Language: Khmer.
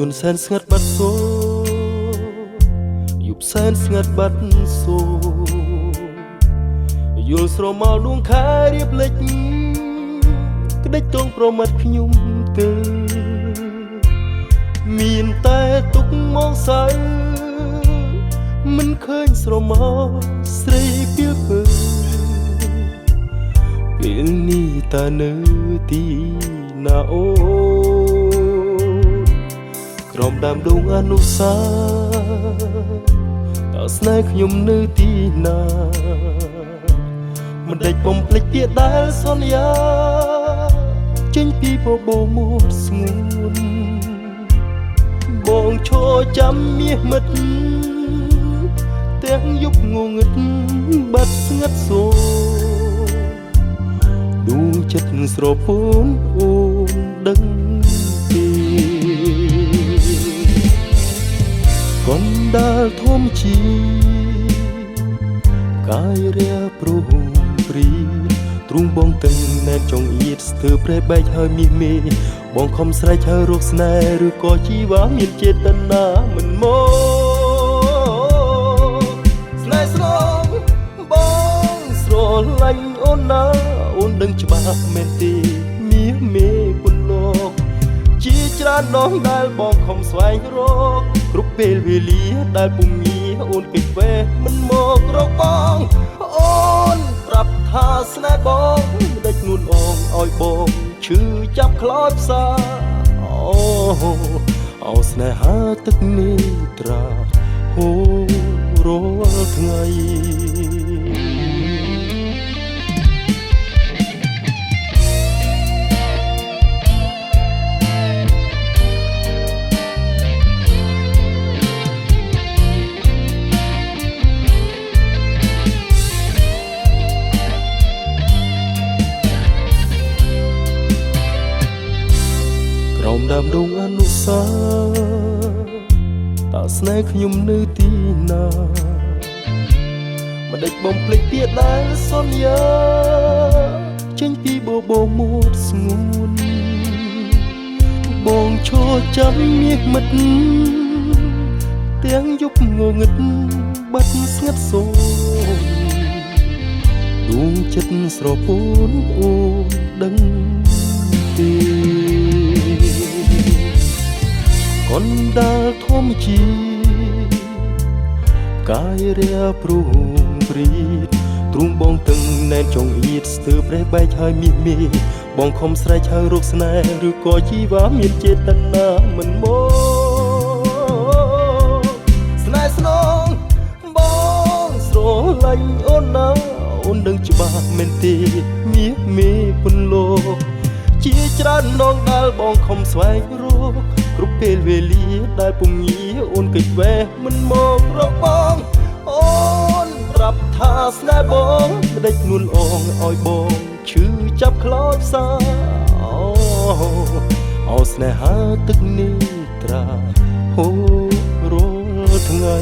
នសែនស្ងាត់បាត់សូយប់សែនស្ងាត់បាត់សូយល់ស្រមោលដួងខែរៀបលេចក្ដិចទងប្រមាត់ខ្ញុំទេមានតែទុកមកសៅមិនឃើញស្រមោលស្រីពីលពើពេលនេះតានៅទីណាអូក្រោមដើមដងអនុសាតើស្នេហ៍ខ្ញុំនៅទីណាមិនដេចបំភ្លេចពាក្យដែលសន្យាចេញពីបបោមួតស្ងួនបងឈរចាំមាសមិត្តទាំងយប់ងងឹតបាត់ស្ងាត់សូដួងចិត្តស្រពោនអូនដឹងទេកណ្ដាលធំជីកាយរាព្រោះព្រីទ្រូងបងទឹងណែនចង់អៀតស្ទើប្រេបែកហើយមាសមេបងខំស្រែកហើយរកស្នេហ៍ឬក៏ជីវ៉ាមានចេតនាមិនមកស្នេហ៍ស្រងបងស្រឡាញ់អូនណាអូនដឹងច្បាស់មែនទេមាសមេពុនលោកជាច្រើនដងដែលបងខំស្វែងរកគ្រប់ពេលវេលាដែលពុំមានអូនគេវេមិនមករកបងអូនប្រាប់ថាស្នេហ៍បងមិនដេចនួនអងឲ្យបងឈឺចាប់ខ្លោចផ្សាអូស្នេហាទឹកនេត្រាហូររាល់ថ្ងៃដើមដងអនុសាតើស្នេហ៍ខ្ញុំនៅទីណាមិនដេចបំភ្លេចពាក្យដែលសន្យាចេញពីបបោមួតស្ងួនបងឈរចាំមាសមិត្តទាំងយប់ងងឹតបាត់ស្ងាត់សូនដួងចិត្តស្រពោនអូនដឹងទេកណ្ដាលធំជីកាយរាព្រោះព្រីទ្រូងបងទឹងណែនចង់អៀតស្ទើប្រេះបែកហើយមាសមេបងខំស្រែកហើយរកស្នេហ៍ឬក៏ជីវ៉ាមានចេតនាមិនមកស្នេហ៍ស្នងបងស្រឡាញ់អូនណាអូនដឹងច្បាស់មែនទេមាសមេពុនលោកជាច្រើនដងដែលបងខំស្វែងរកគ្រប់ពេលវេលាដែលពុំងារអូនគេវេមិនមករកបងអូនប្រាប់ថាស្នេហ៍បងមិនដេចនួនអងឲ្យបងឈឺចាប់ខ្លោចផ្សាអូស្នេហាទឹកនេត្រាហូររាល់ថ្ងៃ